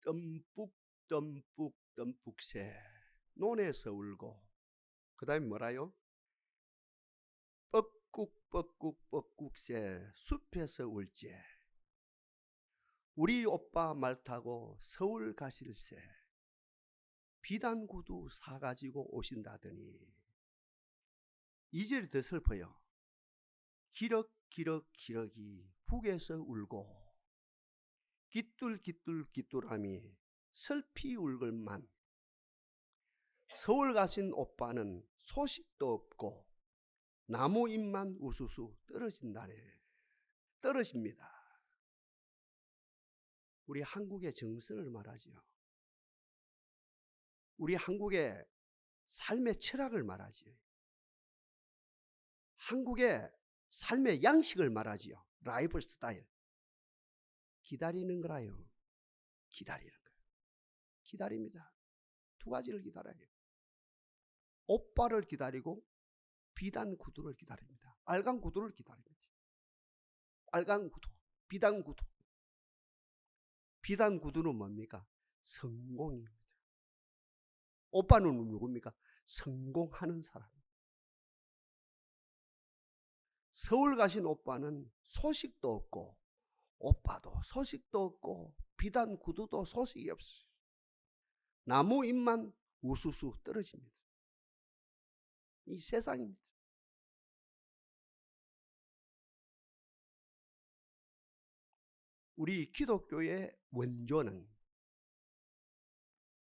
듬뿍 논에서 울고, 그 다음에 뭐라요? 뻐꾹새 숲에서 울지. 우리 오빠 말 타고 서울 가실새 비단구두 사가지고 오신다더니. 2절이 더 슬퍼요. 기럭기럭이 북에서 울고 기뚤함이 슬피 울걸만. 서울 가신 오빠는 소식도 없고 나무 잎만 우수수 떨어진다네. 떨어집니다. 우리 한국의 정서를 말하지요. 우리 한국의 삶의 철학을 말하지요. 한국의 삶의 양식을 말하지요. 라이프 스타일. 기다리는 거라요. 기다리는 거예요. 기다립니다. 두 가지를 기다려요. 오빠를 기다리고 비단 구두를 기다립니다. 빨간 구두를 기다립니다. 빨간 구두, 비단 구두. 비단 구두는 뭡니까? 성공입니다. 오빠는 누굽니까? 성공하는 사람. 서울 가신 오빠는 소식도 없고 오빠도 소식도 없고 비단 구두도 소식이 없어요. 나무 잎만 우수수 떨어집니다. 이 세상입니다. 우리 기독교의 원조는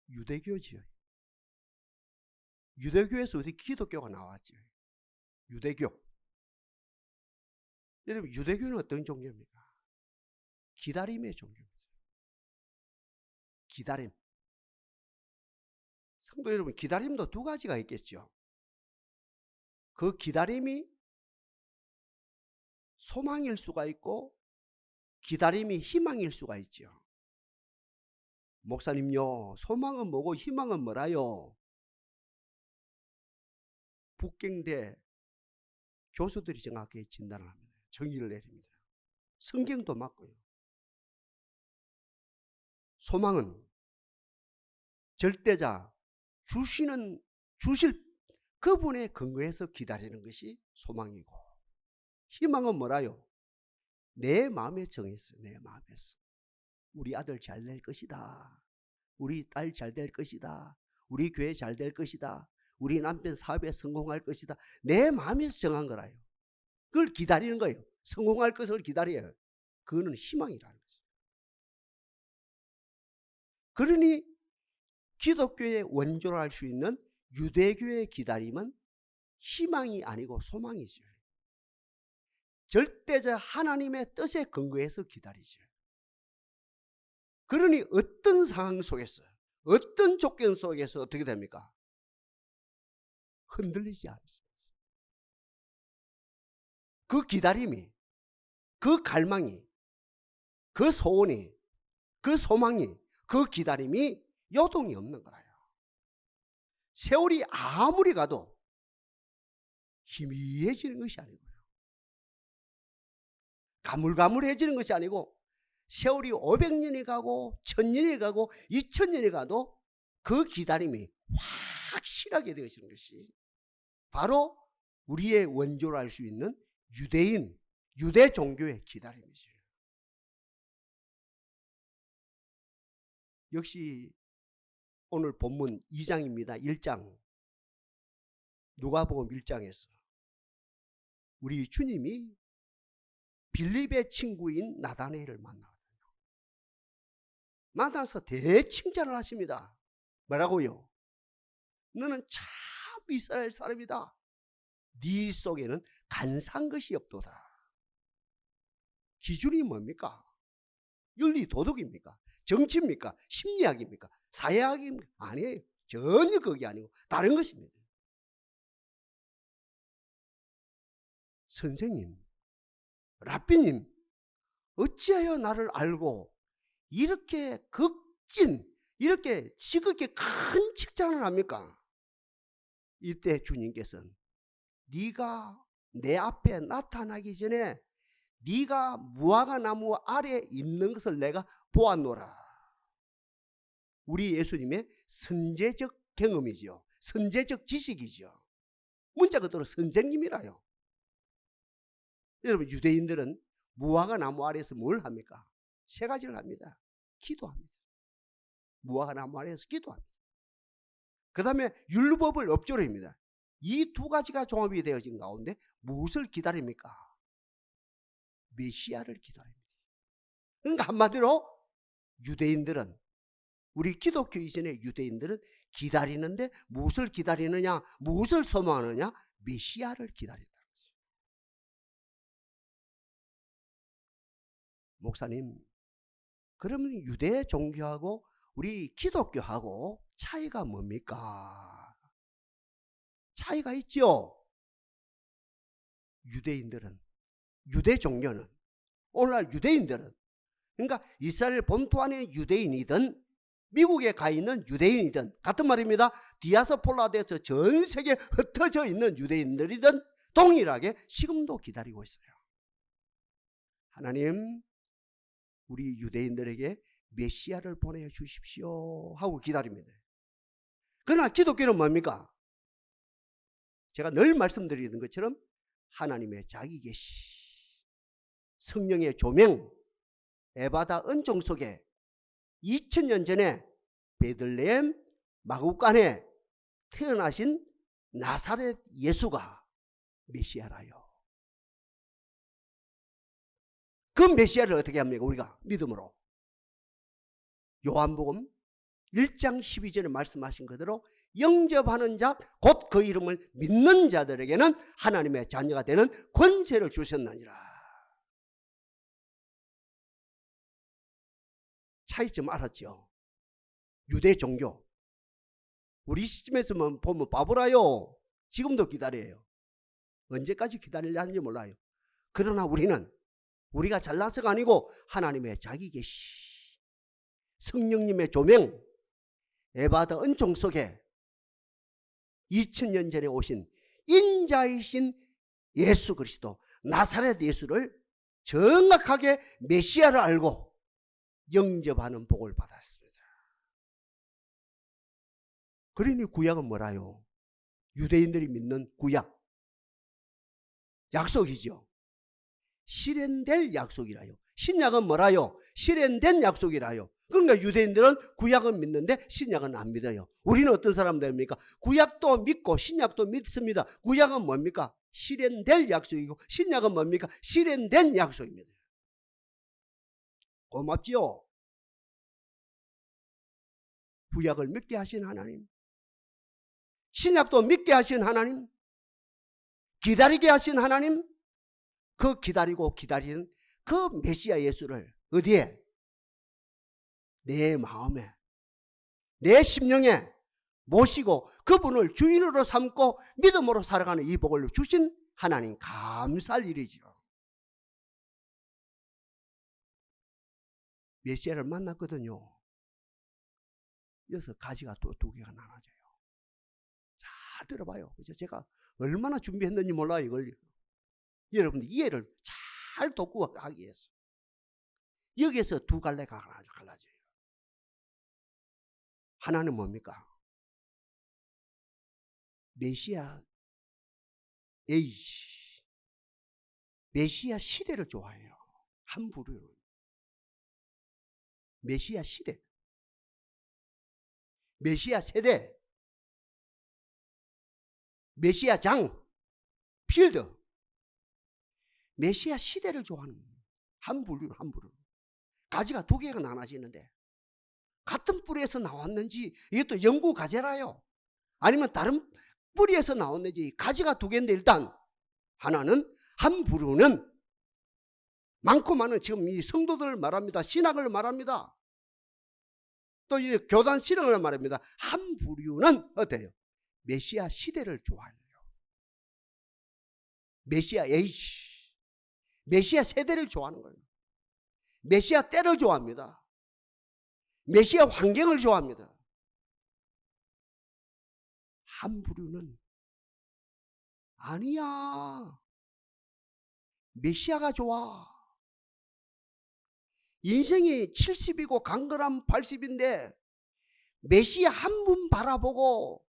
유대교지요. 유대교에서 우리 기독교가 나왔죠. 유대교. 여러분, 유대교는 어떤 종교입니까? 기다림의 종교입니다. 기다림. 성도 여러분, 기다림도 두 가지가 있겠죠. 그 기다림이 소망일 수가 있고 기다림이 희망일 수가 있죠. 목사님요, 소망은 뭐고 희망은 뭐라요? 북경대 교수들이 정확하게 진단을 합니다. 정의를 내립니다. 성경도 맞고요. 소망은 절대자 주실 그분의 근거에서 기다리는 것이 소망이고, 희망은 뭐라요? 내 마음에 정했어요. 내 마음에서 우리 아들 잘 될 것이다, 우리 딸 잘 될 것이다, 우리 교회 잘 될 것이다, 우리 남편 사업에 성공할 것이다. 내 마음에서 정한 거라요. 그걸 기다리는 거예요. 성공할 것을 기다려요. 그거는 희망이라는 거죠. 그러니 기독교의 원조로 할 수 있는 유대교의 기다림은 희망이 아니고 소망이죠. 절대적 하나님의 뜻에 근거해서 기다리죠. 그러니 어떤 상황 속에서, 어떤 조건 속에서 어떻게 됩니까? 흔들리지 않습니다. 그 기다림이, 그 갈망이, 그 소원이, 그 소망이, 그 기다림이 요동이 없는 거라요. 세월이 아무리 가도 희미해지는 것이 아니고요, 가물가물해지는 것이 아니고, 세월이 500년이 가고 1000년이 가고 2000년이 가도 그 기다림이 확실하게 되어지는 것이 바로 우리의 원조로 할 수 있는 유대 종교의 기다림이죠. 역시 오늘 본문 2장입니다. 1장. 누가복음 1장에서 우리 주님이 빌립의 친구인 나다나엘을 만나거든요. 만나서 대칭찬을 하십니다. 뭐라고요? 너는 참 이스라엘 사람이다. 네 속에는 간사한 것이 없도다. 기준이 뭡니까? 윤리 도덕입니까? 정치입니까? 심리학입니까? 사회학입니까? 아니에요. 전혀 그게 아니고 다른 것입니다. 선생님, 랍비님, 어찌하여 나를 알고 이렇게 이렇게 지극히 큰 칭찬을 합니까? 이때 주님께서는 네가 내 앞에 나타나기 전에 네가 무화과 나무 아래에 있는 것을 내가 보았노라. 우리 예수님의 선제적 경험이죠. 선제적 지식이죠. 문자 그대로 선생님이라요. 여러분, 유대인들은 무화과 나무 아래에서 뭘 합니까? 세 가지를 합니다. 기도합니다. 무화과 나무 아래에서 기도합니다. 그 다음에 율법을 업조로 합니다. 이 두 가지가 종합이 되어진 가운데 무엇을 기다립니까? 메시아를 기다립니다. 그러니까 한마디로 유대인들은, 우리 기독교 이전의 유대인들은 기다리는데 무엇을 기다리느냐, 무엇을 소망하느냐? 메시아를 기다린다는 거죠. 목사님, 그러면 유대 종교하고 우리 기독교하고 차이가 뭡니까? 차이가 있죠. 유대인들은, 유대 종교는, 오늘날 유대인들은, 그러니까 이스라엘 본토 안에 유대인이든 미국에 가 있는 유대인이든 같은 말입니다. 디아스폴라에서 전 세계에 흩어져 있는 유대인들이든 동일하게 지금도 기다리고 있어요. 하나님, 우리 유대인들에게 메시아를 보내주십시오 하고 기다립니다. 그러나 기독교는 뭡니까? 제가 늘 말씀드리는 것처럼 하나님의 자기 계시, 성령의 조명, 에바다 은총 속에 2000년 전에 베들레헴 마구간에 태어나신 나사렛 예수가 메시아라요. 그 메시아를 어떻게 합니까? 우리가 믿음으로. 요한복음 1장 12절에 말씀하신 그대로 영접하는 자, 곧 그 이름을 믿는 자들에게는 하나님의 자녀가 되는 권세를 주셨느니라. 차이점 알았죠? 유대 종교, 우리 시점에서 보면 바보라요. 지금도 기다려요. 언제까지 기다리려 하는지 몰라요. 그러나 우리는, 우리가 잘나서가 아니고 하나님의 자기 계시, 성령님의 조명, 에바다 은총 속에 2000년 전에 오신 인자이신 예수 그리스도, 나사렛 예수를 정확하게 메시아를 알고 영접하는 복을 받았습니다. 그러니 구약은 뭐라요? 유대인들이 믿는 구약, 약속이죠. 실현될 약속이라요. 신약은 뭐라요? 실현된 약속이라요. 그러니까 유대인들은 구약은 믿는데 신약은 안 믿어요. 우리는 어떤 사람들입니까? 구약도 믿고 신약도 믿습니다. 구약은 뭡니까? 실현될 약속이고 신약은 뭡니까? 실현된 약속입니다. 고맙지요? 구약을 믿게 하신 하나님, 신약도 믿게 하신 하나님, 기다리게 하신 하나님, 그 기다리고 기다리는 그 메시아 예수를 어디에? 내 마음에, 내 심령에 모시고 그분을 주인으로 삼고 믿음으로 살아가는 이 복을 주신 하나님, 감사할 일이죠. 메시아를 만났거든요. 여기서 가지가 또 두 개가 나눠져요. 잘 들어봐요. 그죠? 제가 얼마나 준비했는지 몰라요, 이걸. 여러분들 이해를 잘 돕고 하기 위해서. 여기에서 두 갈래가 갈라져요. 하나는 뭡니까? 메시아 에이지, 메시아 시대를 좋아해요. 한 부류는 메시아 시대, 메시아 세대, 메시아 장, 필드, 메시아 시대를 좋아하는 한 부류, 한 부류. 가지가 두 개가 나눠지는데 같은 뿌리에서 나왔는지 이것도 연구 과제라요. 아니면 다른 뿌리에서 나왔는지. 가지가 두 개인데 일단 하나는, 한 부류는 많고 많은 지금 이 성도들을 말합니다. 신학을 말합니다. 또 이 교단 신앙을 말합니다. 한 부류는 어때요? 메시아 시대를 좋아해요. 메시아 에이지, 메시아 세대를 좋아하는 거예요. 메시아 때를 좋아합니다. 메시아 환경을 좋아합니다. 한 부류는 아니야, 메시아가 좋아. 인생이 70이고 강건함 80인데 메시아 한 분 바라보고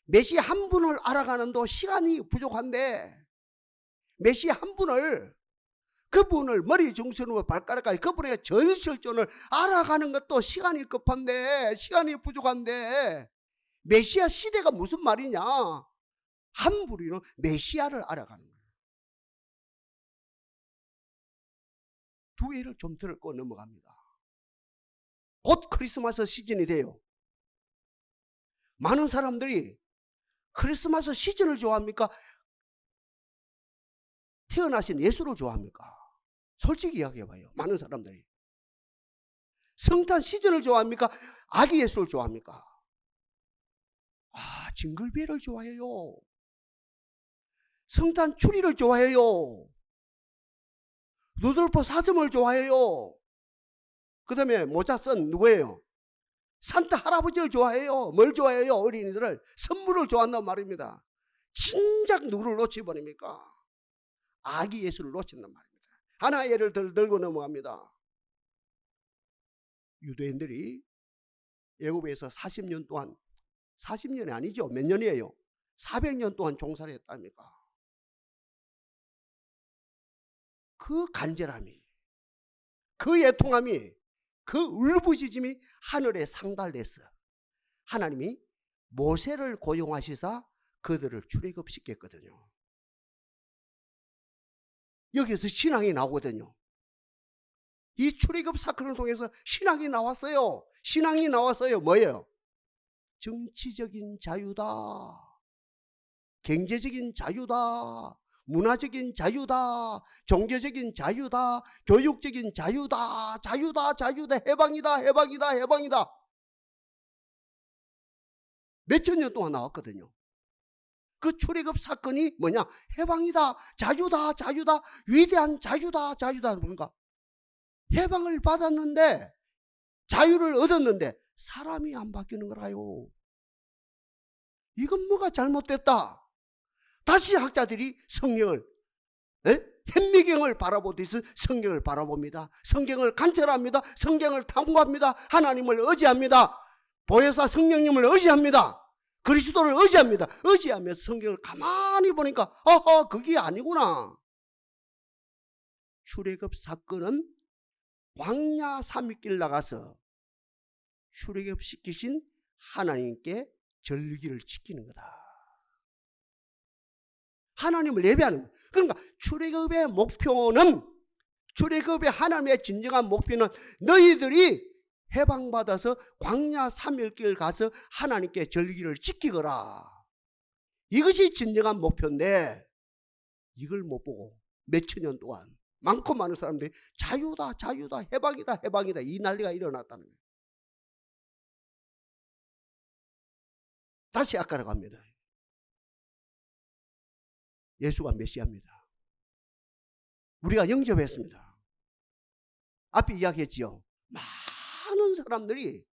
메시아 한 분을 알아가는도 시간이 부족한데, 메시아 한 분을, 그분을 머리 중심으로 발가락까지 그분의 전설존을 알아가는 것도 시간이 급한데, 시간이 부족한데, 메시아 시대가 무슨 말이냐? 한 부리는 메시아를 알아가는 거예요. 두 예를 좀 들고 넘어갑니다. 곧 크리스마스 시즌이 돼요. 많은 사람들이 크리스마스 시즌을 좋아합니까? 태어나신 예수를 좋아합니까? 솔직히 이야기해봐요. 많은 사람들이. 성탄 시즌을 좋아합니까? 아기 예수를 좋아합니까? 징글벨을 좋아해요. 성탄 추리를 좋아해요. 루돌프 사슴을 좋아해요. 그 다음에 모자 쓴 누구예요? 산타 할아버지를 좋아해요. 뭘 좋아해요? 어린이들을. 선물을 좋아한단 말입니다. 진작 누구를 놓치버립니까? 아기 예수를 놓친단 말입니다. 하나 예를 들고 넘어갑니다. 유대인들이 애굽에서 40년 동안, 40년이 아니죠. 몇 년이에요? 400년 동안 종살이 했답니까? 그 간절함이, 그 애통함이, 그 울부짖음이 하늘에 상달됐어. 하나님이 모세를 고용하시사 그들을 출애굽시켰거든요. 여기서 신앙이 나오거든요. 이 출애굽 사건을 통해서 신앙이 나왔어요. 신앙이 나왔어요. 뭐예요? 정치적인 자유다, 경제적인 자유다, 문화적인 자유다, 종교적인 자유다, 교육적인 자유다, 자유다, 자유다, 해방이다, 해방이다, 해방이다. 몇천 년 동안 나왔거든요. 그 출애굽 사건이 뭐냐? 해방이다, 자유다, 자유다, 위대한 자유다, 자유다. 뭔가 해방을 받았는데, 자유를 얻었는데 사람이 안 바뀌는 거라요. 이건 뭐가 잘못됐다. 다시 학자들이 성경을, 현미경을 바라보듯이 성경을 바라봅니다. 성경을 관찰합니다. 성경을 탐구합니다. 하나님을 의지합니다. 보혜사 성령님을 의지합니다. 그리스도를 의지합니다. 의지하면서 성경을 가만히 보니까 그게 아니구나. 출애굽 사건은 광야 3일길 나가서 출애굽시키신 하나님께 절기를 지키는 거다. 하나님을 예배하는 거예요. 그러니까 출애굽의 목표는, 출애굽의 하나님의 진정한 목표는 너희들이 해방받아서 광야 3일길 가서 하나님께 절기를 지키거라. 이것이 진정한 목표인데, 이걸 못 보고 몇천 년 동안 많고 많은 사람들이 자유다, 자유다, 해방이다, 해방이다, 이 난리가 일어났다는 거예요. 다시 아까로 갑니다. 예수가 메시아입니다. 우리가 영접했습니다. 앞에 이야기했지요. 많은 사람들이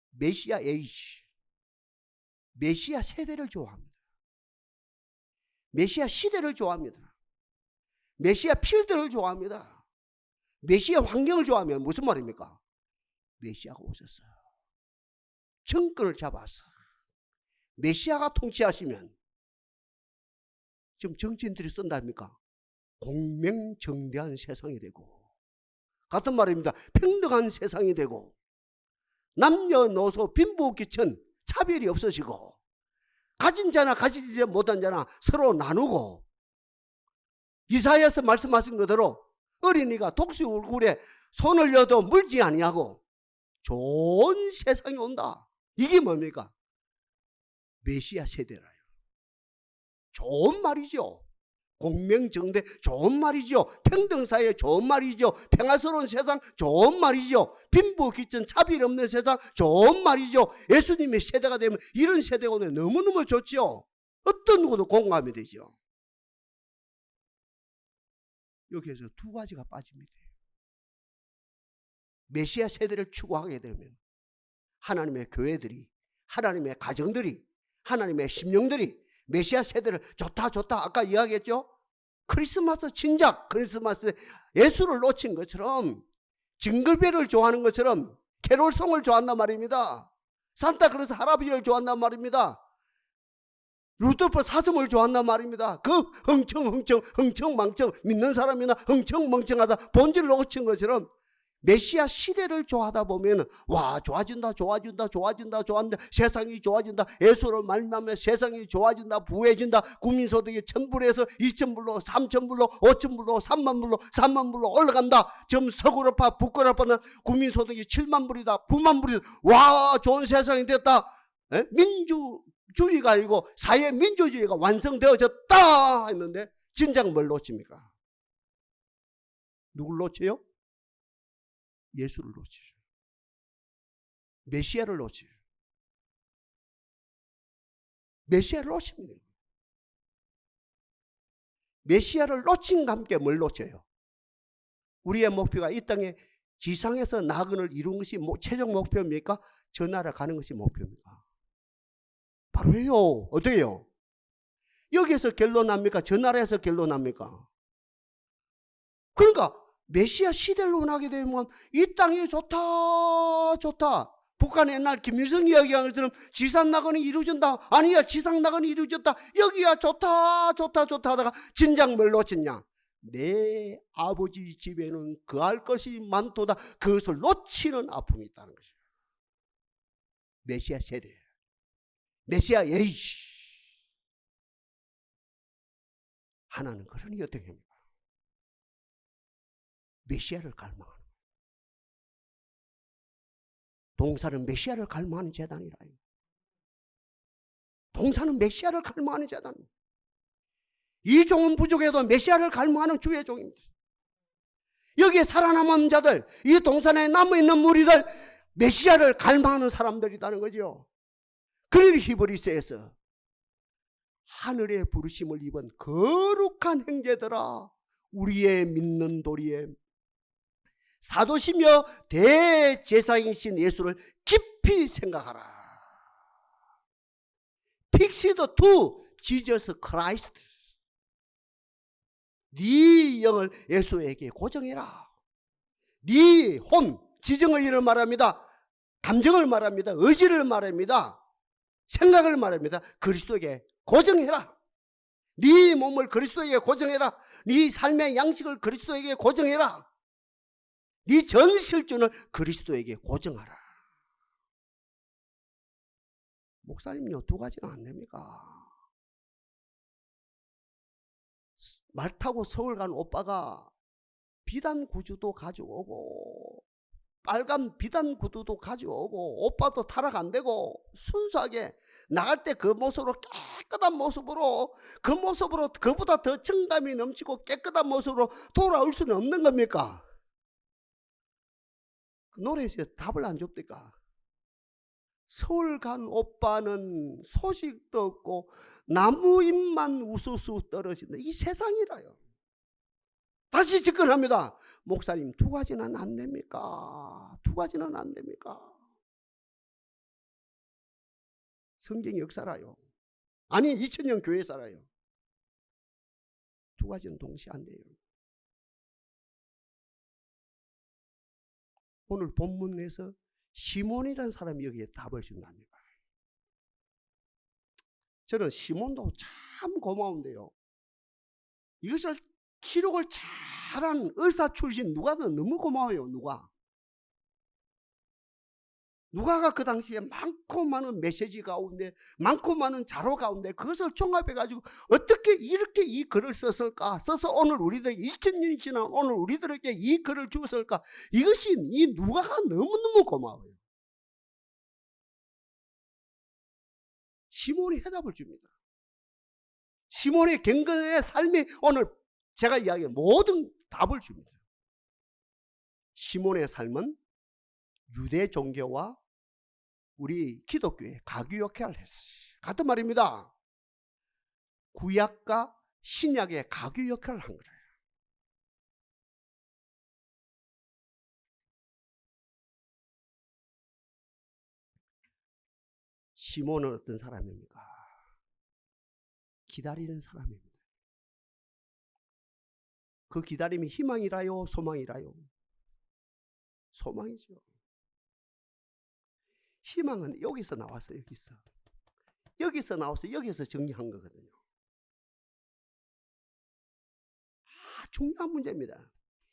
메시아 에이지, 메시아 세대를 좋아합니다. 메시아 시대를 좋아합니다. 메시아 필드를 좋아합니다. 메시아 환경을 좋아하면 무슨 말입니까? 메시아가 오셨어요. 정권을 잡아서 메시아가 통치하시면, 지금 정치인들이 쓴다입니까? 공명정대한 세상이 되고, 같은 말입니다. 평등한 세상이 되고, 남녀노소 빈부귀천 차별이 없어지고, 가진 자나 가지지 못한 자나 서로 나누고, 이사야서 말씀하신 그대로 어린이가 독수 얼굴에 손을 여도 물지 아니하고 좋은 세상이 온다. 이게 뭡니까? 메시아 세대라요. 좋은 말이죠. 공명정대 좋은 말이죠. 평등사회 좋은 말이죠. 평화스러운 세상 좋은 말이죠. 빈부귀천 차별 없는 세상 좋은 말이죠. 예수님의 세대가 되면 이런 세대가 오면 너무너무 좋죠. 어떤 누구도 공감이 되죠. 여기에서 두 가지가 빠집니다. 메시아 세대를 추구하게 되면 하나님의 교회들이, 하나님의 가정들이, 하나님의 심령들이 메시아 세대를 좋다 좋다 아까 이야기했죠. 크리스마스 진작, 크리스마스 예수를 놓친 것처럼, 징글벨을 좋아하는 것처럼 캐롤송을 좋아한단 말입니다. 산타크로스 할아버지를 좋아한단 말입니다. 루돌프 사슴을 좋아한단 말입니다. 그 흥청망청 믿는 사람이나 흥청멍청하다 본질을 놓친 것처럼 메시아 시대를 좋아하다 보면 와 좋아진다 세상이 좋아진다 예수로 말미암아 세상이 좋아진다 부해진다 국민소득이 1,000불에서 2,000불로 3,000불로 5,000불로 3만 불로 4만 불로 올라간다. 지금 서구로파 북구로파는 국민소득이 7만 불이다 9만 불이다. 와 좋은 세상이 됐다. 에? 민주주의가 아니고 사회민주주의가 완성되어졌다 했는데 진작 뭘 놓칩니까? 누굴 놓쳐요? 예수를 놓치죠. 메시아를 놓치죠. 메시아를 놓칩니다. 메시아를 놓친과 함께 뭘 놓쳐요? 우리의 목표가 이 땅에 지상에서 나그네를 이루는 것이 최종 목표입니까? 저 나라 가는 것이 목표입니까? 바로요. 어떻게 해요? 여기에서 결론납니까? 저 나라에서 결론납니까? 그러니까 메시아 시대를 원하게 되면 이 땅이 좋다. 북한의 옛날 김일성이 이야기한 것처럼 지상 낙원이 이루어진다. 아니야 지상 낙원이 이루어졌다. 여기야 좋다 하다가 진작 뭘 놓쳤냐? 내 아버지 집에는 거할 것이 많도다. 그것을 놓치는 아픔이 있다는 것이에요. 메시아 세대. 메시아 에이씨. 하나는 그러니 어떻게 합니까? 메시아를 갈망하는 거예요. 동사는 메시아를 갈망하는 재단이라요. 동사는 메시아를 갈망하는 재단이에요. 이 종은 부족해도 메시아를 갈망하는 주의 종입니다. 여기에 살아남은 자들, 이 동산에 남아있는 무리들, 메시아를 갈망하는 사람들이라는 거죠. 그러니 히브리서에서 하늘의 부르심을 입은 거룩한 형제들아 우리의 믿는 도리에 사도시며 대제사장이신 예수를 깊이 생각하라. Fixed to Jesus Christ. 네 영을 예수에게 고정해라. 네 혼, 지정을 이를 말합니다. 감정을 말합니다. 의지를 말합니다. 생각을 말합니다. 그리스도에게 고정해라. 네 몸을 그리스도에게 고정해라. 네 삶의 양식을 그리스도에게 고정해라. 네 전 실존을 그리스도에게 고정하라. 목사님요, 두 가지는 안 됩니까? 말 타고 서울 간 오빠가 비단 구두도 가져오고 빨간 비단 구두도 가져오고 오빠도 타락 안 되고 순수하게 나갈 때 그 모습으로 깨끗한 모습으로 그 모습으로 그보다 더 정감이 넘치고 깨끗한 모습으로 돌아올 수는 없는 겁니까? 그 노래에서 답을 안 줍니까? 서울 간 오빠는 소식도 없고 나무 잎만 우수수 떨어진다. 이 세상이라요. 다시 접근합니다. 목사님, 두 가지는 안 됩니까? 두 가지는 안 됩니까? 성경 역사라요. 아니 2000년 교회 살아요. 두 가지는 동시에 안 돼요. 오늘 본문에서 시몬이라는 사람이 여기에 답을 준답니다. 저는 시몬도 참 고마운데요. 이것을 기록을 잘한 의사 출신 누가는 너무 고마워요. 누가가 그 당시에 많고 많은 메시지 가운데 많고 많은 자료 가운데 그것을 종합해가지고 어떻게 이렇게 이 글을 썼을까? 써서 오늘 우리들에게 2000년이 지난 오늘 우리들에게 이 글을 주었을까? 이것이 이 누가가 너무너무 고마워요. 시몬이 해답을 줍니다. 시몬의 경건의 삶이 오늘 제가 이야기한 모든 답을 줍니다. 시몬의 삶은 유대 종교와 우리 기독교의 가교 역할을 했어요. 같은 말입니다. 구약과 신약의 가교 역할을 한 거예요. 시몬은 어떤 사람입니까? 기다리는 사람입니다. 그 기다림이 희망이라요, 소망이라요? 소망이죠. 희망은 여기서 나왔어. 여기서 나와서 여기서 정리한 거거든요. 중요한 문제입니다.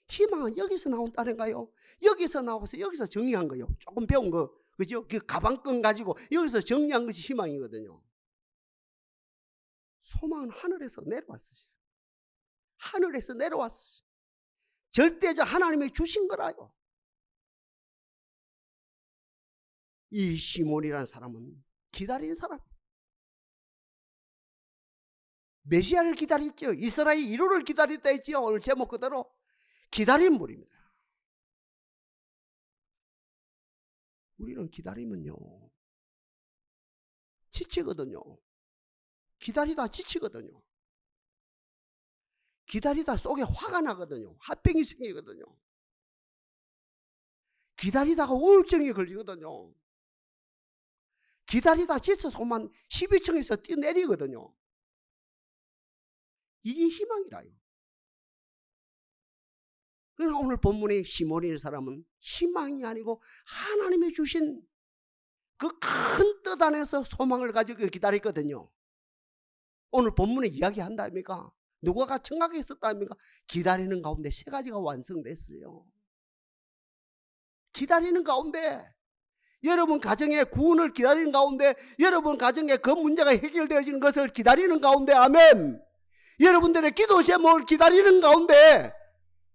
희망은 여기서 나온다는가요? 여기서 나와서 여기서 정리한 거요. 조금 배운 거, 그죠? 그 가방끈 가지고 여기서 정리한 것이 희망이거든요. 소망은 하늘에서 내려왔어요. 하늘에서 내려왔어. 절대적 하나님이 주신 거라요. 이 시몬이라는 사람은 기다린 사람. 메시아를 기다렸죠. 이스라엘 1호를 기다렸다 했지요. 오늘 제목 그대로 기다린 분입니다. 우리는 기다리면요 지치거든요. 기다리다 지치거든요. 기다리다 속에 화가 나거든요. 화병이 생기거든요. 기다리다가 우울증이 걸리거든요. 기다리다 지쳐서 그만 12층에서 뛰어내리거든요. 이게 희망이라요. 그러니까 오늘 본문의 시몬이라는 사람은 희망이 아니고 하나님이 주신 그 큰 뜻 안에서 소망을 가지고 기다렸거든요. 오늘 본문에 이야기한다입니까? 누가가 청각했었다입니까? 기다리는 가운데 세 가지가 완성됐어요. 기다리는 가운데, 여러분 가정의 구원을 기다리는 가운데, 여러분 가정의 그 문제가 해결되어지는 것을 기다리는 가운데, 아멘. 여러분들의 기도 제목을 기다리는 가운데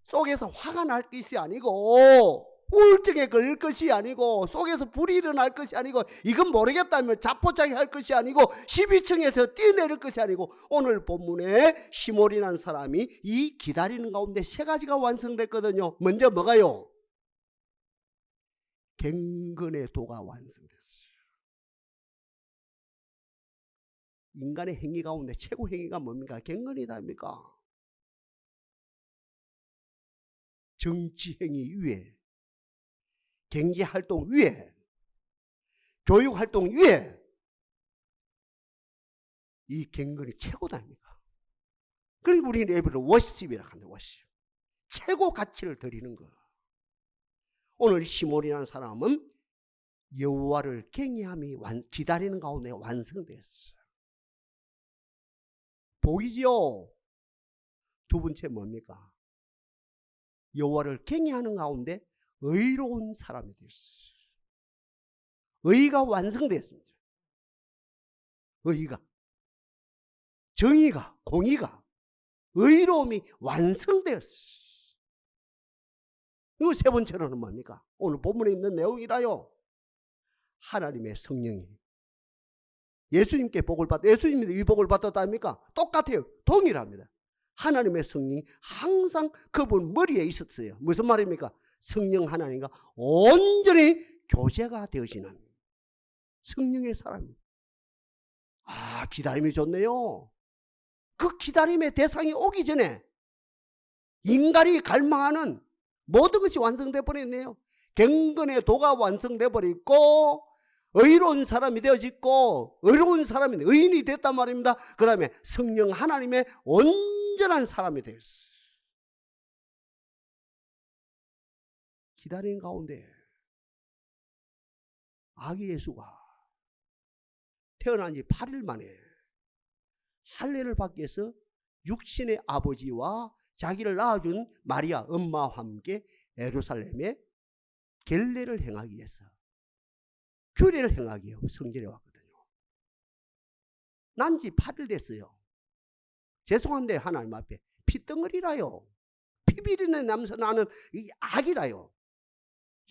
속에서 화가 날 것이 아니고, 우울증에 걸릴 것이 아니고, 속에서 불이 일어날 것이 아니고, 이건 모르겠다면 자포자기 할 것이 아니고, 12층에서 뛰어내릴 것이 아니고, 오늘 본문에 시몬이라는 사람이 이 기다리는 가운데 세 가지가 완성됐거든요. 먼저 뭐가요? 경건의 도가 완성됐어요. 인간의 행위 가운데 최고 행위가 뭡니까? 경건이다 아닙니까? 정치 행위 위에, 경제 활동 위에, 교육 활동 위에 이 경건이 최고다 아닙니까? 그러니까 우리는 예배를 워십이라고 합니다. 워십. 최고 가치를 드리는 거. 오늘 시몬이라는 사람은 여호와를 경외함이 기다리는 가운데 완성됐어요. 복이지요. 두 번째 뭡니까? 여호와를 경외하는 가운데 의로운 사람이 됐어요. 의가 완성됐습니다. 의가, 정의가, 공의가, 의로움이 완성되었어요. 이거 세 번째로는 뭡니까? 오늘 본문에 있는 내용이라요. 하나님의 성령이 예수님께 복을 받, 예수님이 이 복을 받았다 합니까? 똑같아요. 동일합니다. 하나님의 성령이 항상 그분 머리에 있었어요. 무슨 말입니까? 성령 하나님과 온전히 교제가 되어지는 성령의 사람입니다. 아, 기다림이 좋네요. 그 기다림의 대상이 오기 전에 인간이 갈망하는 모든 것이 완성돼 버렸네요. 경건의 도가 완성돼 버리고 의로운 사람이 되어지고 의로운 사람이 의인이 됐단 말입니다. 그 다음에 성령 하나님의 온전한 사람이 되었어요. 기다리는 가운데 아기 예수가 태어난 지 8일 만에 할례를 받기 위해서 육신의 아버지와 자기를 낳아준 마리아 엄마와 함께 예루살렘에 결례를 행하기 위해서 규례를 행하기 위해 성전에 왔거든요. 난 지 8일 됐어요. 죄송한데 하나님 앞에 피덩어리라요. 피비린내 냄새 나는 이 악이라요.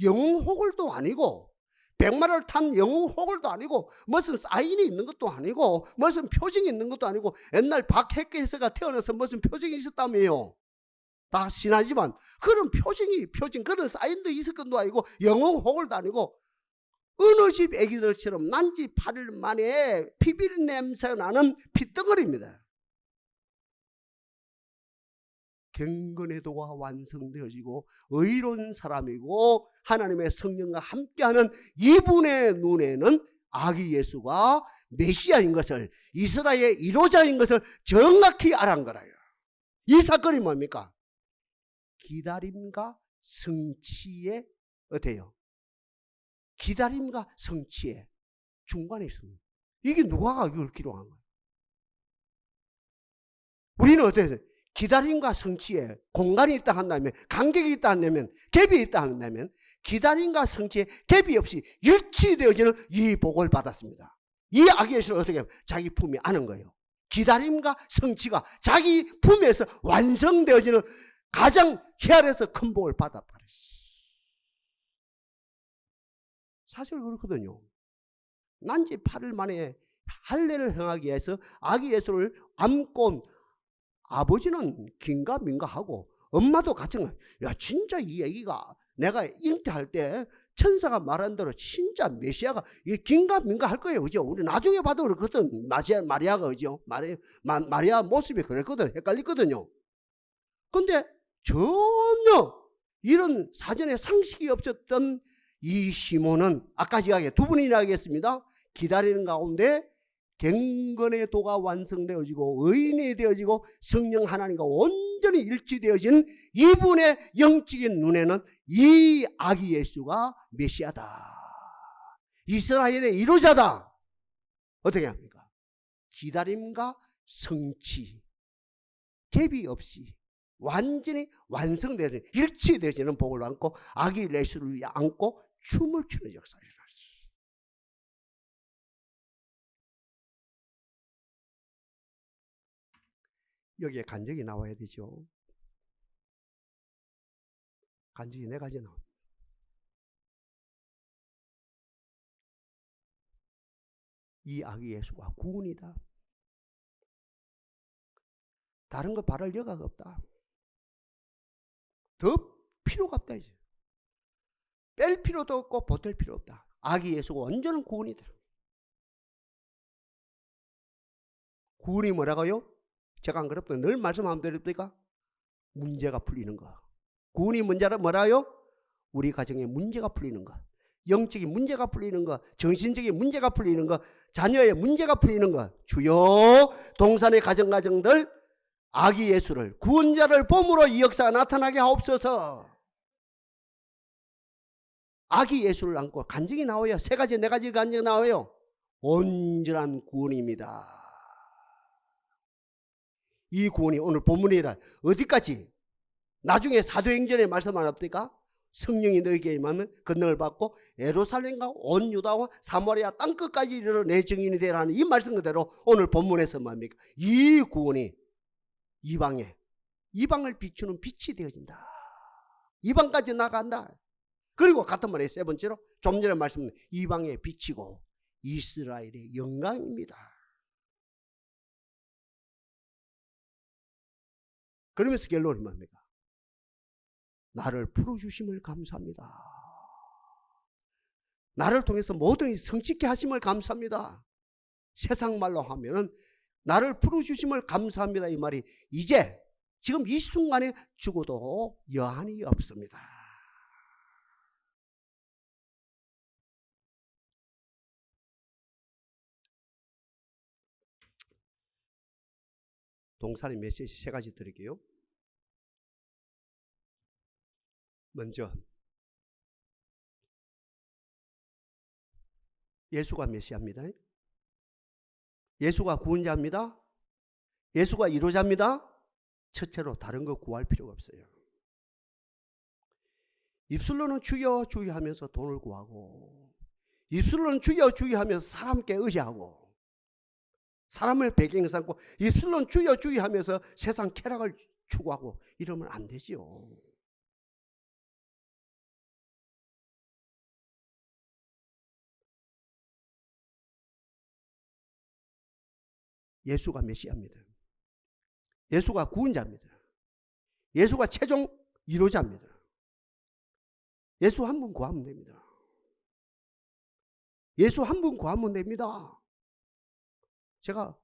영웅 호글도 아니고 백마를 탄 영웅 호글도 아니고 무슨 사인이 있는 것도 아니고 무슨 표징이 있는 것도 아니고 옛날 박혜께서가 태어나서 무슨 표징이 있었다며요. 다 신하지만 그런 표징 그런 사인도 있을 것도 아니고 영웅 호글도 아니고 어느 집 애기들처럼 난지 8일 만에 피비린 냄새가 나는 피덩어리입니다. 경건의 도가 완성되어지고 의로운 사람이고 하나님의 성령과 함께하는 이분의 눈에는 아기 예수가 메시아인 것을, 이스라엘의 1호자인 것을 정확히 알은 거라요. 이 사건이 뭡니까? 기다림과 성취의 어때요? 기다림과 성취의 중간에 있습니다. 이게 누가가 이걸 기록한 거예요? 우리는 어때요? 기다림과 성취에 공간이 있다 한다면, 간격이 있다 한다면, 갭이 있다 한다면, 기다림과 성취에 갭이 없이 일치되어지는 이 복을 받았습니다. 이 아기 예수를 어떻게 하면 자기 품에 안은 거예요. 기다림과 성취가 자기 품에서 완성되어지는 가장 희활해서 큰 복을 받아버렸어요. 사실 그렇거든요. 난지 8일 만에 할례를 행하기 위해서 아기 예수를 안고 아버지는 긴가민가하고 엄마도 같이 야 진짜 이 얘기가 내가 잉태할 때 천사가 말한 대로 진짜 메시아가 긴가민가 할 거예요. 그죠? 우리 나중에 봐도 그렇거든. 마리아가 그죠? 마리아 모습이 그랬거든. 헷갈리거든요. 근데 전혀 이런 사전에 상식이 없었던 이 시몬은 아까 이야기 두 분이 이야기했습니다. 기다리는 가운데 경건의 도가 완성되어지고 의인이 되어지고 성령 하나님과 온전히 일치되어진 이분의 영적인 눈에는 이 아기 예수가 메시아다, 이스라엘의 이루자다. 어떻게 합니까? 기다림과 성취, 갭이 없이 완전히 완성되어진 일치되어지는 복을 안고 아기 예수를 안고 춤을 추는 역사를 일어났어요. 여기에 간증이 나와야 되죠. 간증이 4가지 나옵니다. 이 아기 예수가 구원이다. 다른 거 바랄 여가가 없다. 더 필요가 없다. 이제 뺄 필요도 없고 보탤 필요 없다. 아기 예수가 완전한 구원이다. 구원이 뭐라고요? 제가 안 그랬더니 늘 말씀하면 되니까 문제가 풀리는 거. 구원이 뭐라요? 우리 가정에 문제가 풀리는 거, 영적인 문제가 풀리는 거, 정신적인 문제가 풀리는 거, 자녀의 문제가 풀리는 거. 주여 동산의 가정들 아기 예수를 구원자를 봄으로 이 역사가 나타나게 하옵소서. 아기 예수를 안고 간증이 나와요. 3가지 4가지 간증이 나와요. 온전한 구원입니다. 이 구원이 오늘 본문이라 어디까지? 나중에 사도행전에 말씀 안 합니까? 성령이 너희에게 임하면 권능을 받고 예루살렘과 온 유다와 사마리아 땅끝까지 이르러 내 증인이 되라는 이 말씀 그대로 오늘 본문에서 뭡니까? 이 구원이 이방을 비추는 빛이 되어진다. 이방까지 나간다. 그리고 같은 말이에요. 3번째로 좀 전에 말씀은 이방의 빛이고 이스라엘의 영광입니다. 그러면서 결론이 뭡니까? 나를 풀어주심을 감사합니다. 나를 통해서 모든 성취케 하심을 감사합니다. 세상 말로 하면은 나를 풀어주심을 감사합니다. 이 말이 이제 지금 이 순간에 죽어도 여한이 없습니다. 동산의 메시지 3가지 드릴게요. 먼저 예수가 메시아입니다. 예수가 구원자입니다. 예수가 이루자입니다. 첫째로 다른 거 구할 필요가 없어요. 입술로는 주여 주여 하면서 돈을 구하고, 입술로는 주여 주여 하면서 사람께 의지하고, 사람을 배경 삼고, 입술로는 주여 주여 하면서 세상 쾌락을 추구하고 이러면 안 되지요. 예수가 메시아입니다. 예수가 구원자입니다. 예수가 최종 이루자입니다. 예수 한 분 구하면 됩니다. 예수 한 분 구하면 됩니다. 제가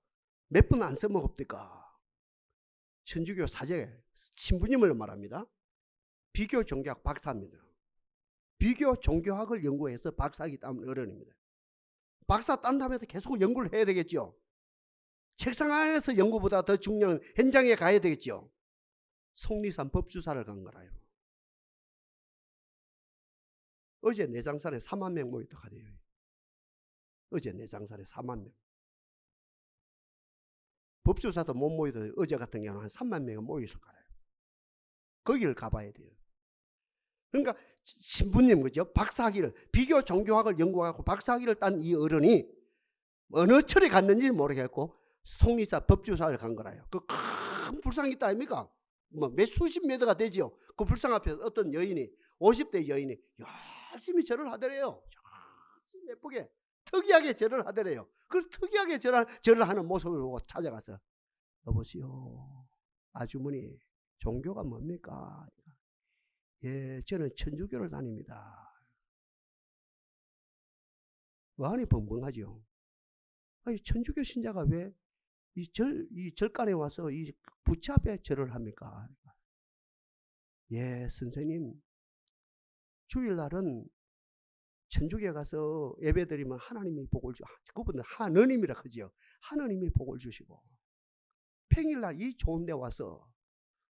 몇 분 안 써먹읍니까? 천주교 사제 신부님을 말합니다. 비교 종교학 박사입니다. 비교 종교학을 연구해서 박사이기 때문에 어른입니다. 박사 딴 다음에 계속 연구를 해야 되겠죠. 책상 안에서 연구보다 더 중요한 현장에 가야 되겠죠. 속리산 법주사를 간 거라요. 어제 내장산에 4만 명 모였다 하네요. 어제 내장산에 4만 명. 법조사도 못 모여도 어제 같은 경우는 한 3만 명이 모였을 거예요. 거기를 가봐야 돼요. 그러니까 신부님, 그죠? 박사학위를, 비교 종교학을 연구하고 박사학위를 딴 이 어른이 어느 철에 갔는지 모르겠고 속리사 법조사를 간 거라요. 그 큰 불상이 있다 아닙니까? 뭐 몇 수십 미터가 되지요. 그 불상 앞에서 어떤 여인이, 50대 여인이 열심히 절을 하더래요. 열심히 예쁘게 특이하게 절을 하더래요. 그 특이하게 절을 하는 모습을 보고 찾아가서, 여보시오, 아주머니, 종교가 뭡니까? 예, 저는 천주교를 다닙니다. 마음이 벙벙하죠. 아니, 천주교 신자가 왜 이 절간에 와서 이 부처 앞에 절을 합니까? 예, 선생님, 주일날은 천주교에 가서 예배드리면 하나님이 복을 주, 그분은 하느님이라 그러죠. 하느님이 복을 주시고, 평일날 이 좋은 데 와서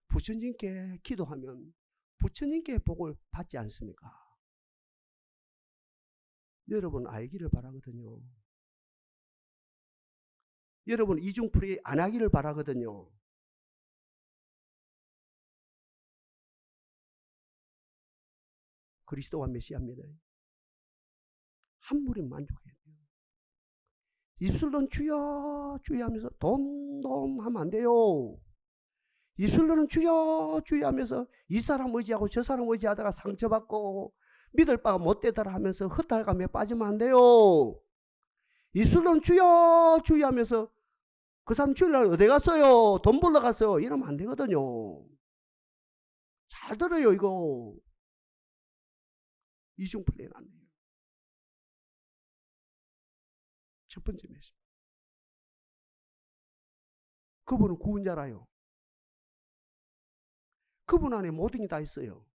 부처님께 기도하면 부처님께 복을 받지 않습니까? 여러분 알기를 바라거든요. 여러분 이중풀이 안 하기를 바라거든요. 그리스도가 메시아입니다. 한 무리 만족해야 돼요. 입술로는 주여 주여 하면서 돈 하면 안 돼요. 입술로는 주여 주여 하면서 이 사람 의지하고 저 사람 의지하다가 상처받고 믿을 바가 못 되더라 하면서 헛달감에 빠지면 안 돼요. 입술로는 주여 주여 하면서 그 사람 주일날 어디 갔어요? 돈 벌러 갔어요. 이러면 안 되거든요. 잘 들어요, 이거. 이중플레이는 안 돼요. 첫 번째 메시지. 그분은 구원자라요. 그분 안에 모든 게 다 있어요.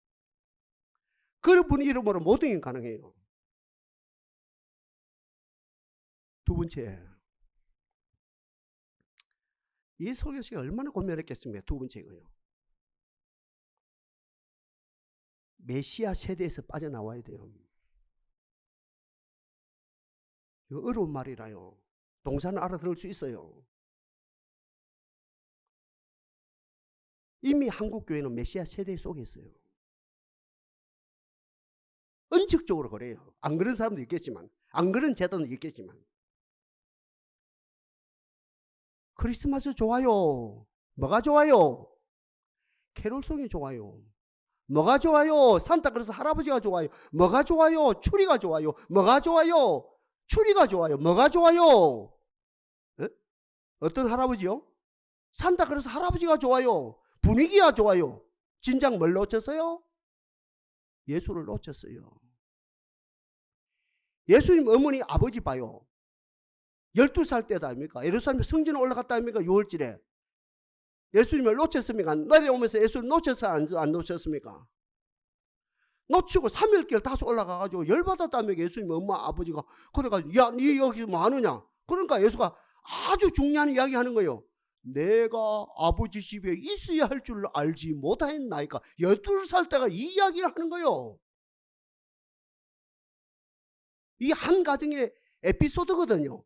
그분 이름으로 모든 게 가능해요. 두 번째, 이 설교식이 얼마나 고민했겠습니까? 두 번째 이거요. 메시아 세대에서 빠져나와야 돼요. 이거 어려운 말이라요. 동사는 알아들을 수 있어요. 이미 한국교회는 메시아 세대 속에 있어요. 은칙적으로 그래요. 안 그런 사람도 있겠지만, 안 그런 제도는 있겠지만. 크리스마스 좋아요. 뭐가 좋아요? 캐롤송이 좋아요. 뭐가 좋아요? 산타클로스 할아버지가 좋아요. 뭐가 좋아요? 추리가 좋아요. 뭐가 좋아요? 추리가 좋아요. 뭐가 좋아요? 에? 어떤 할아버지요? 산타클로스 할아버지가 좋아요. 분위기가 좋아요. 진작 뭘 놓쳤어요? 예수를 놓쳤어요. 예수님 어머니 아버지 봐요. 12살 때다 아닙니까? 예루살렘 성전에 올라갔다 아닙니까? 6월절에. 예수님을 놓쳤습니까? 내려오면서 예수를 놓쳤어? 안 놓쳤습니까? 놓치고 3일길 다시 올라가가지고 열받았다며 예수님 엄마 아버지가. 그래가지고 야, 니 여기 뭐 하느냐? 그러니까 예수가 아주 중요한 이야기 하는 거예요. 내가 아버지 집에 있어야 할 줄 알지 못하였나이까. 12살 때가 이 이야기를 하는 거예요. 이 한 가정의 에피소드거든요.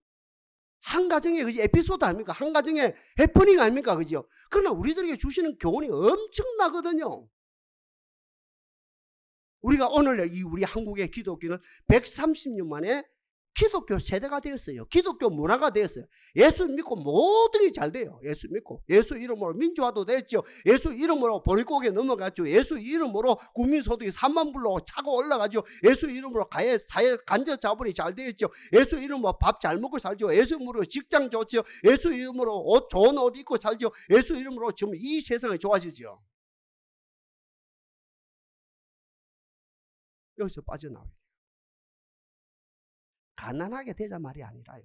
한 가정의 그지 에피소드 아닙니까? 한 가정의 해프닝 아닙니까? 그죠? 그러나 우리들에게 주시는 교훈이 엄청나거든요. 우리가 오늘 우리 한국의 기독교는 130년 만에 기독교 세대가 되었어요. 기독교 문화가 되었어요. 예수 믿고 모든 게 잘 돼요. 예수 믿고. 예수 이름으로 민주화도 됐죠. 예수 이름으로 보릿고개 넘어갔죠. 예수 이름으로 국민소득이 3만 불로 차고 올라가죠. 예수 이름으로 사회 간접자본이 잘 되었죠. 예수 이름으로 밥 잘 먹고 살죠. 예수 이름으로 직장 좋죠. 예수 이름으로 좋은 옷 입고 살죠. 예수 이름으로 지금 이 세상이 좋아지죠. 여기서 빠져나와요. 가난하게 되자 말이 아니라요.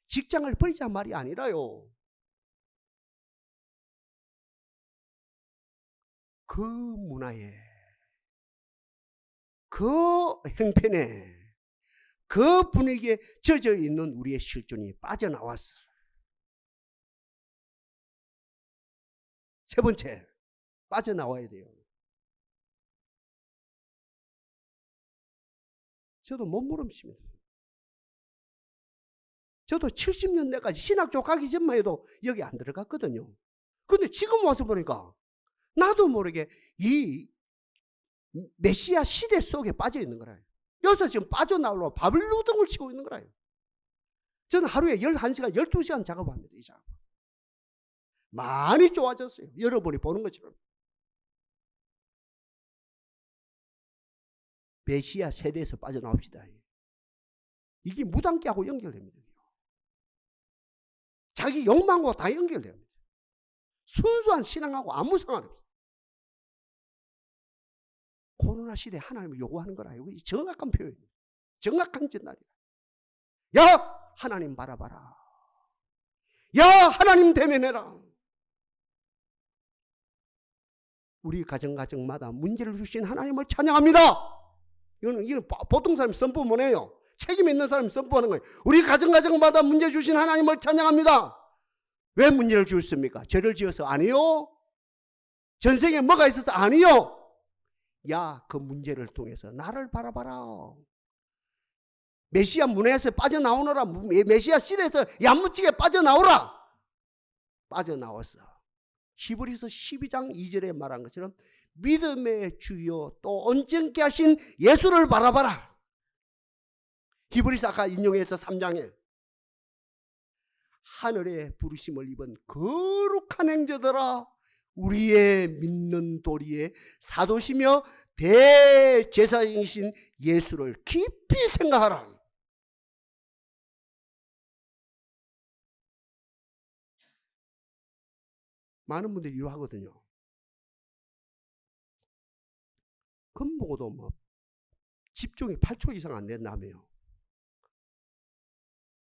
직장을 버리자 말이 아니라요. 그 문화에, 그 형편에, 그 분위기에 젖어 있는 우리의 실존이 빠져나왔어. 세 번째, 빠져나와야 돼요. 저도 몸부림칩니다. 저도 70년대까지 신학교 가기 전만 해도 여기 안 들어갔거든요. 근데 지금 와서 보니까 나도 모르게 이 메시아 시대 속에 빠져 있는 거라요. 여기서 지금 빠져나오려고 바벨루등을 치고 있는 거라요. 저는 하루에 11시간, 12시간 작업합니다. 이 작업. 많이 좋아졌어요. 여러분이 보는 것처럼. 메시아 세대에서 빠져나옵시다. 이게 무당기하고 연결됩니다. 자기 욕망과 다 연결됩니다. 순수한 신앙하고 아무 상관없어요. 코로나 시대에 하나님을 요구하는 거라요. 이 정확한 표현이에요. 정확한 진단이에요. 야, 하나님 바라봐라. 야, 하나님 대면해라. 우리 가정마다 문제를 주신 하나님을 찬양합니다. 이건 보통 사람이 선포 못 해요. 책임 있는 사람이 선포하는 거예요. 우리 가정마다 문제 주신 하나님을 찬양합니다. 왜 문제를 주셨습니까? 죄를 지어서? 아니요. 전생에 뭐가 있어서? 아니요. 야, 그 문제를 통해서 나를 바라봐라. 메시아 문화에서 빠져나오너라. 메시아 시대에서 야무지게 빠져나오라. 빠져나왔어. 히브리서 12장 2절에 말한 것처럼 믿음의 주요 또 온전케 하신 예수를 바라봐라. 히브리서 아까 인용해서 3장에 하늘의 부르심을 입은 거룩한 행자들아, 우리의 믿는 도리의 사도시며 대제사장이신 예수를 깊이 생각하라. 많은 분들이 이러하거든요. 그럼 보고도 뭐 집중이 8초 이상 안 된다며요.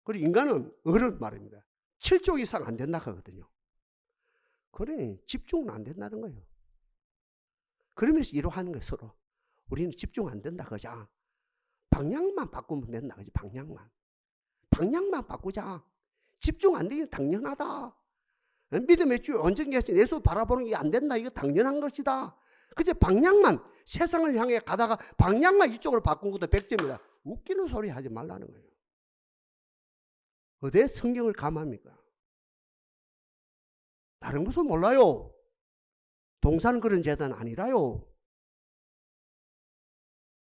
그리고 인간은 어른 말입니다. 7초 이상 안 된다 하거든요. 그러니 집중은 안 된다는 거예요. 그러면서 이러하는 거예요. 서로. 우리는 집중 안 된다 그러자. 방향만 바꾸면 된다 그러지. 방향만 바꾸자. 집중 안 되긴 당연하다. 믿음의 주 온전히 하신 예수 바라보는 게 안 된다. 이거 당연한 것이다. 그저 방향만, 세상을 향해 가다가 방향만 이쪽으로 바꾼 것도 100점이다. 웃기는 소리 하지 말라는 거예요. 어디에 성경을 감합니까? 다른 것은 몰라요. 동사는 그런 재단 아니라요.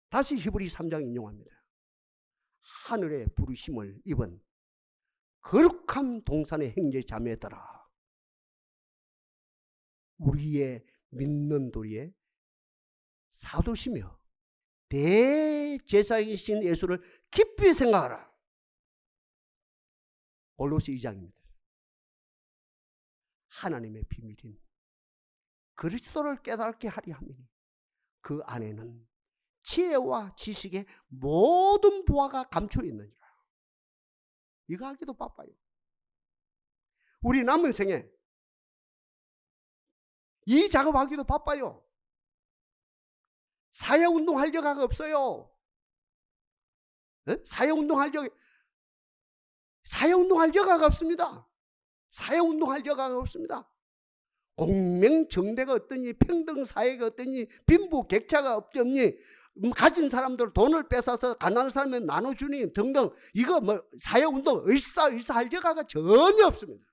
다시 히브리 3장 인용합니다. 하늘의 부르심을 입은 거룩한 동산의 행제 자매들아, 우리의 믿는 도리의 사도시며 대제사장이신 예수를 깊이 생각하라. 골로새 2장입니다. 하나님의 비밀인 그리스도를 깨닫게 하리 함이니 그 안에는 지혜와 지식의 모든 보화가 감춰 있느니라. 이거 하기도 바빠요. 우리 남은 생에 이 작업하기도 바빠요. 사회운동 할 여가가 없어요. 사회운동 할 여가가 없습니다. 사회운동 할 여가가 없습니다. 공명정대가 어떠니, 평등사회가 어떠니, 빈부격차가 없더니, 가진 사람들 돈을 뺏어서 가난한 사람에 나눠주니 등등, 이거 뭐 사회운동 의사 할 여가가 전혀 없습니다.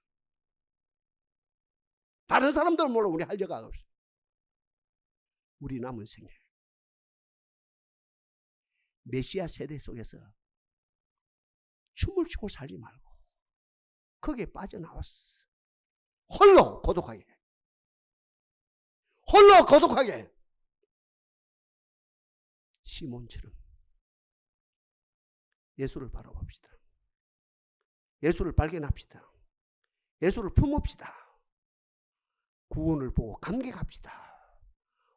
다른 사람들은 몰라, 우리 할 여가가 없어요. 우리 남은 생에 메시아 세대 속에서 춤을 추고 살지 말고 거기에 빠져나왔어. 홀로 고독하게 시몬처럼 예수를 바라봅시다. 예수를 발견합시다. 예수를 품읍시다. 구원을 보고 감격합시다.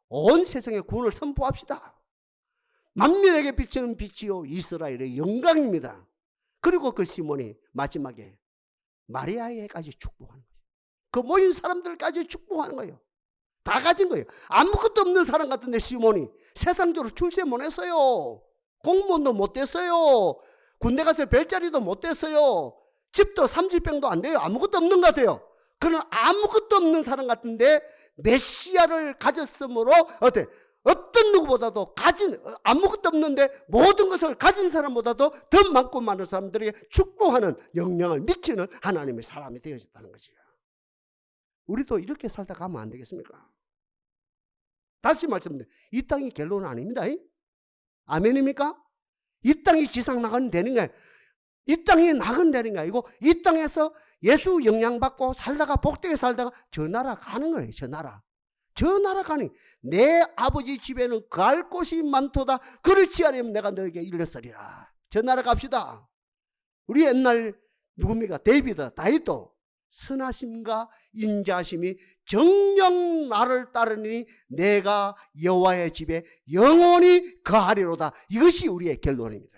온 세상에 구원을 선포합시다. 만민에게 비치는 빛이요 이스라엘의 영광입니다. 그리고 그 시몬이 마지막에 마리아에까지 축복하는 거예요. 그 모인 사람들까지 축복하는 거예요. 다 가진 거예요. 아무것도 없는 사람 같은데 시몬이 세상적으로 출세 못 했어요. 공무원도 못 됐어요. 군대 가서 별자리도 못 됐어요. 집도 30평도 안 돼요. 아무것도 없는 것 같아요. 그는 아무것도 없는 사람 같은데 메시아를 가졌으므로 어때? 어떤 누구보다도 아무것도 없는데 모든 것을 가진 사람보다도 더 많고 많은 사람들에게 축복하는 영향을 미치는 하나님의 사람이 되어졌다는 거지요. 우리도 이렇게 살다 가면 안 되겠습니까? 다시 말씀드립니다. 이 땅이 결론은 아닙니다. 아멘입니까? 이 땅이 지상 나가는 되는 거예요. 이 땅이 나가는 되는 게 아니고 이 땅에서 예수 영향받고 살다가 복되게 살다가 저 나라 가는 거예요. 저 나라 가는, 내 아버지 집에는 갈 곳이 많도다. 그렇지 않으면 내가 너에게 일렀으리라. 저 나라 갑시다. 우리 옛날 누굽니까? 다윗도 선하심과 인자심이 정녕 나를 따르니 내가 여호와의 집에 영원히 거하리로다. 이것이 우리의 결론입니다.